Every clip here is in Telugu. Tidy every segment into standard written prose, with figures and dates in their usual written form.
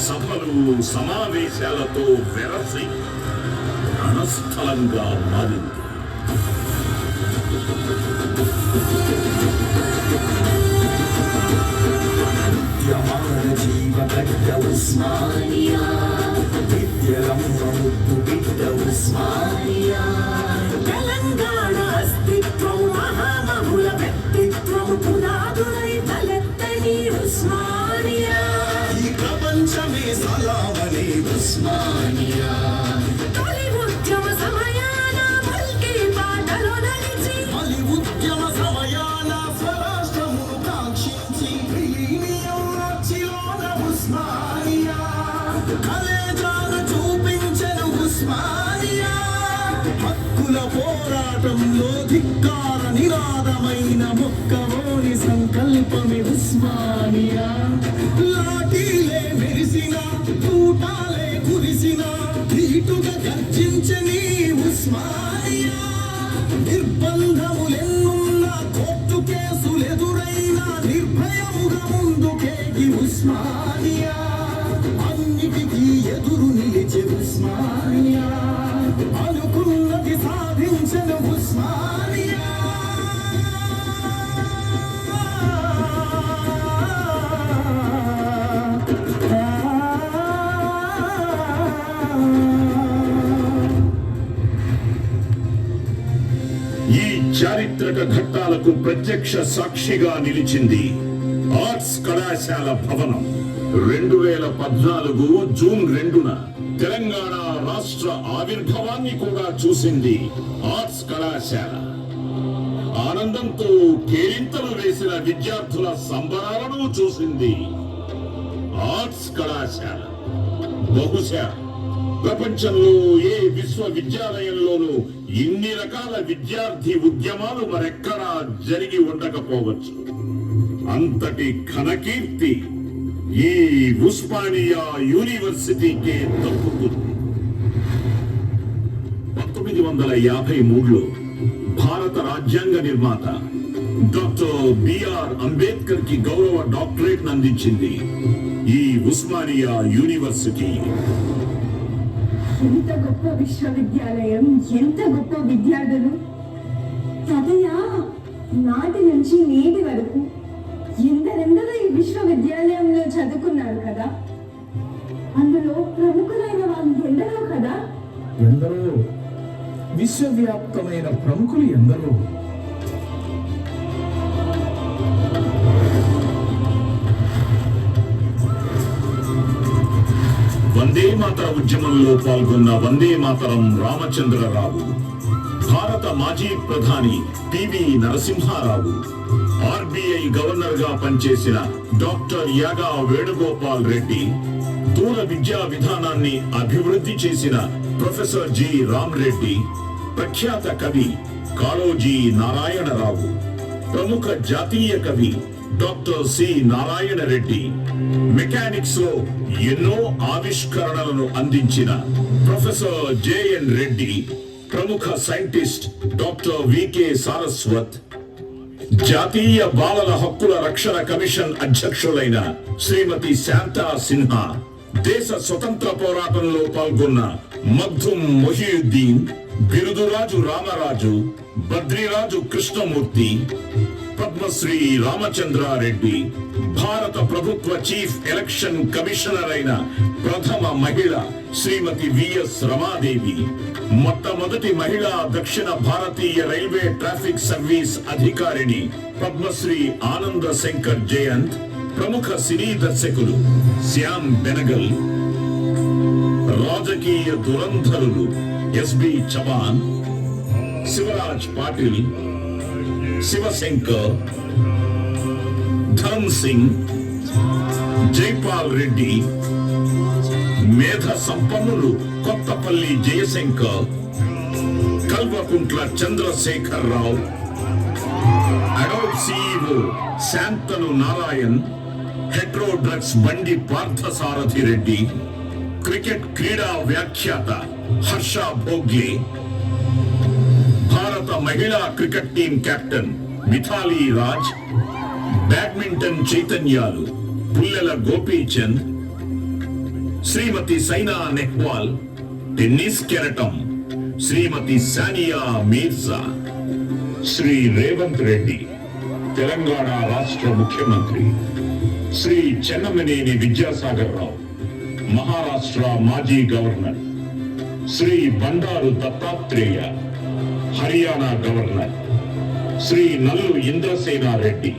సభలు సమావేశాలతో వెరసి రణస్థలంగా మారింది. జీవగడ్డ ఉస్మానియా, విద్యరంగముద్దు బిడ్డ ఉస్మానియా. తెలంగాణ అస్తిత్వం మహామహుల వ్యక్తిత్వం పునాదులై తలెత్తని ఉస్మానియా. ఈ ప్రపంచమే సలామని ఉస్మానియా. తొలి ఉద్యమ సమయాన పల్కి బాటలో నడిచి, తొలి ఉద్యమ సమయాన స్వరాష్ట్రమును కాంక్షించి ఉస్మానియా కలేజాను చూపించెను ఉస్మానియా. హక్కుల పోరాటంలో ధిక్కార నినాదమైన మొక్కవోని సంకల్పమే ఉస్మానియా. లాఠీలే మెరిసిన, తూటాలే కురిసిన, ధీటుగా గర్జించని ఉస్మానియా. నిర్బంధములెన్నున్న, కోర్టు కేసులెదురైన నిర్భయముగా ముందుకేగి ఉస్మానియా. అన్నిటికీ ఎదురు నిలిచే ఉస్మానియా. అనుకున్నది సాధించను ఉస్మానియా. ఈ చారిత్రక ఘట్టాలకు ప్రత్యక్ష సాక్షిగా నిలిచింది ఆర్ట్స్ కళాశాల భవనం. 2014 జూన్ 2న తెలంగాణ రాష్ట్ర ఆవిర్భావాన్ని కూడా చూసింది ఆర్ట్స్ కళాశాల. ఆనందంతో కేరింతలు వేసిన విద్యార్థుల సంబరాలను చూసింది ఆర్ట్స్ కళాశాల. బహుశా ప్రపంచంలో ఏ విశ్వవిద్యాలయంలోనూ ఇన్ని రకాల విద్యార్థి ఉద్యమాలు మరెక్కడా జరిగి ఉండకపోవచ్చు. అంతటి ఘనకీర్తి ఈ ఉస్మానియా యూనివర్సిటీకే దక్కుతుంది. 1953లో భారత రాజ్యాంగ నిర్మాత డాక్టర్ బిఆర్ అంబేద్కర్ కి గౌరవ డాక్టరేట్ అందించింది ఈ ఉస్మానియా యూనివర్సిటీ. ఎంత గొప్ప విశ్వవిద్యాలయం, ఎంత గొప్ప విద్యార్థులు. తదయ నాటి నుంచి నేటి వరకు ఎందరెందరో ఈ విశ్వవిద్యాలయంలో చదువుకున్నారు కదా. అందులో ప్రముఖులైన వాళ్ళు ఎందరో కదా. ఎందరో విశ్వవ్యాప్తమైన ప్రముఖులు ఎందరో. వందే మాతర ఉద్యమంలో పాల్గొన్న వందే మాతరం రామచంద్రరావు, భారత మాజీ ప్రధాని పివి నరసింహారావు, ఆర్బీఐ గవర్నర్ గా పనిచేసిన డాక్టర్ యాగా వేణుగోపాల్ రెడ్డి, దూర విద్యా విధానాన్ని అభివృద్ధి చేసిన ప్రొఫెసర్ జి రామ్ రెడ్డి, ప్రఖ్యాత కవి కాళోజీ నారాయణరావు, ప్రముఖ జాతీయ కవి doctor C Narayana Reddy, mechanics లో ఎన్నో ఆవిష్కరణలను అందించిన ప్రొఫెసర్ జేఎన్ రెడ్డి, ప్రముఖ సైంటిస్ట్ డాక్టర్ వికే సారస్వత్, జాతీయ బాలల హక్కుల రక్షణ కమిషన్ అధ్యక్షులైన శ్రీమతి శాంతా సిన్హా, దేశ స్వతంత్ర పోరాటంలో పాల్గొన్న మగ్దుం మొహియుద్దీన్, బిరుదురాజు రామరాజు, బద్రిరాజు కృష్ణమూర్తి, పద్మశ్రీ రామచంద్రారెడ్డి, భారత ప్రభుత్వ చీఫ్ ఎలక్షన్ కమిషనర్ అయిన ప్రథమ మహిళ శ్రీమతి విఎస్ రమాదేవి, మొట్టమొదటి మహిళా దక్షిణ భారతీయ రైల్వే ట్రాఫిక్ సర్వీస్ అధికారిని పద్మశ్రీ ఆనంద శంకర్ జయంత్, ప్రముఖ సినీ దర్శకులు శ్యామ్ బెనగల్, రాజకీయ దురంధరులు ఎస్బి చవాన్, శివరాజ్ పాటిల్, శివశంకర్, ధర్మ్ సింగ్, జైపాల్ రెడ్డి, మేధ సంపన్నులు Kothapalli Jayashankar, Kalvakuntla Chandrashekar Rao, Adobe CEO Shantanu Narayen, Hetero drugs Bandi Parthasarathi Reddy, cricket క్రీడా వ్యాఖ్యాత హర్ష భోగ్లే, భారత మహిళా cricket team captain Mithali Raj, badminton చైతన్యాలు పుల్లెల గోపీచంద్, శ్రీమతి సైనా నెహ్వాల్ టెన్నిస్ కెరటం శ్రీమతి సానియా మీర్జా. శ్రీ రేవంత్ రెడ్డి తెలంగాణ రాష్ట్ర ముఖ్యమంత్రి. శ్రీ చెన్నమనేని విద్యాసాగర్ రావు మహారాష్ట్ర మాజీ గవర్నర్. శ్రీ బండారు దత్తాత్రేయ హర్యానా గవర్నర్. శ్రీ నల్లు ఇంద్రసేనారెడ్డి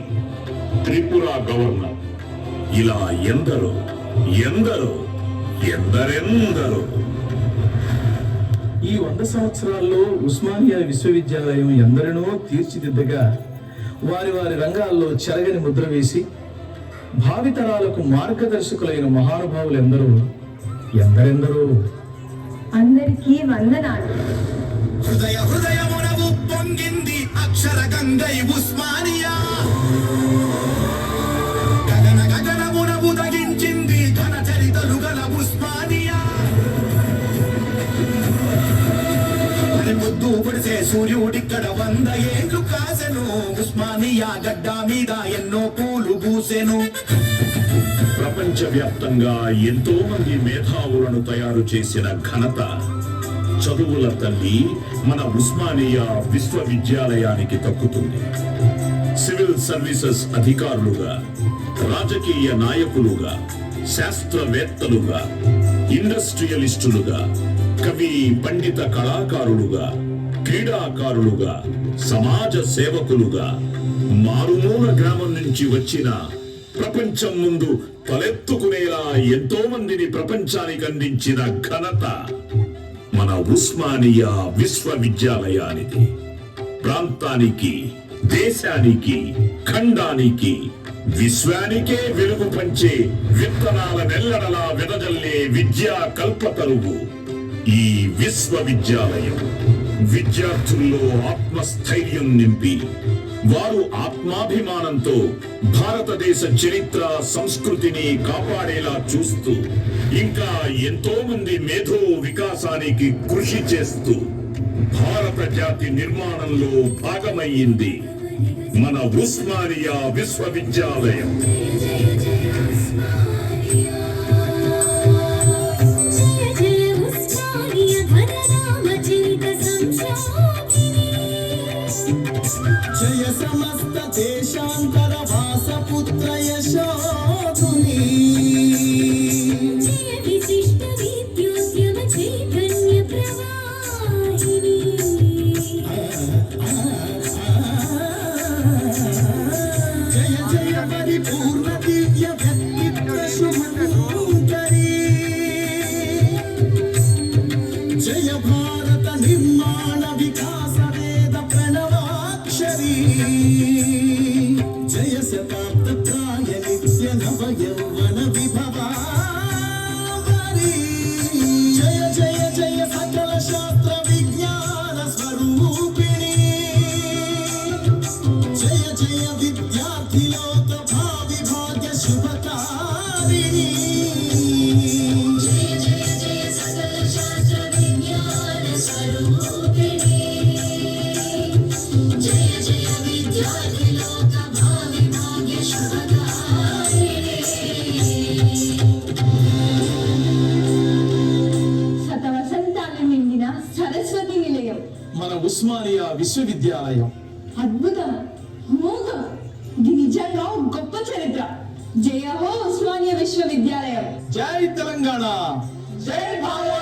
త్రిపుర గవర్నర్. ఇలా ఎందరో ఎందరో ఎందరెందరో. ఈ 100 సంవత్సరాల్లో ఉస్మానియా విశ్వవిద్యాలయం ఎందరినో తీర్చిదిద్దగా వారి వారి రంగాల్లో చెరగని ముద్ర వేసి భావితరాలకు మార్గదర్శకులైన మహానుభావులు ఎందరెందరో. అందరికీ వందనాలు. హృదయమునవు పొంగింది అక్షర గంగై ఉస్మానియా. గగనమునవు దగించింది ఘన చరితలు గల ఉస్మానియా. ముద్దు పొడిసే సూర్యుడిక్కడ 100 ఏళ్ళు కాసెను. ఉస్మానియా గడ్డ మీద ఎన్నో పూలు పూసెను. ప్రపంచవ్యాప్తంగా ఎంతో మంది మేధావులను తయారు చేసిన ఘనత చదువుల తల్లి మన ఉస్మానియా విశ్వవిద్యాలయానికి దక్కుతుంది. సివిల్ సర్వీసెస్ అధికారులుగా, రాజకీయ నాయకులుగా, శాస్త్రవేత్తలుగా, ఇండస్ట్రియలిస్టులుగా, కవి పండిత కళాకారులుగా, క్రీడాకారులుగా, సమాజ సేవకులుగా, మారుమూల గ్రామం నుంచి వచ్చిన ప్రపంచం ముందు తలెత్తుకునేలా ఎంతో మందిని ప్రపంచానికి అందించిన ఘనత మన ఉస్మానియా విశ్వవిద్యాలయానికి. ప్రాంతానికి, దేశానికి, ఖండానికి, విశ్వానికే వెలుగు పంచే విత్తనాల నెల్లడలా వెదజల్లే విద్యా కల్పతరువు ఈ విశ్వవిద్యాలయం. విద్యార్థుల్లో ఆత్మస్థైర్యం నింపి వారు ఆత్మాభిమానంతో భారతదేశ చరిత్ర సంస్కృతిని కాపాడేలా చూస్తూ ఇంకా ఎంతో మంది మేధో వికాసానికి కృషి చేస్తూ భారత జాతి నిర్మాణంలో భాగమయ్యింది మన ఉస్మానియా విశ్వవిద్యాలయం. జయ సమస్త దేశాంతర వాసపుత్ర యశోధుని. జయ విశిష్ట విద్యోద్యమ చైతన్య ప్రవాహిని. జయ జయ పరిపూర్ణ దివ్య వ్యక్తిత్వ శుభంకరీ. జయ భారత నిర్మాణ వికాస వేద ప్రణవాక్షరీ. జయ శతాబ్ద ప్రాయ నిత్య నవ యౌవన విభవావరీ. జయ జయ జయ సకల శాస్త్ర విజ్ఞాన స్వరూపిణి. జయ జయ విద్యార్థి లోక భావి భాగ్య శుభకారిణి. జయ జయ జయ సకల శాస్త్ర విజ్ఞాన స్వరూపిణి. జయ జయ విద్యార్థి లోక భావి భాగ్య శుభకారిణి. శతవసంతాలు నిండిన సరస్వతి నిలయం. మన ఉస్మానియా విశ్వవిద్యాలయం అద్భుతం, మోహం. ఇది నిజంగా గొప్ప చరిత్ర. జయ హో ఉస్మానియా విశ్వవిద్యాలయం. జై తెలంగాణ, జై భారత్.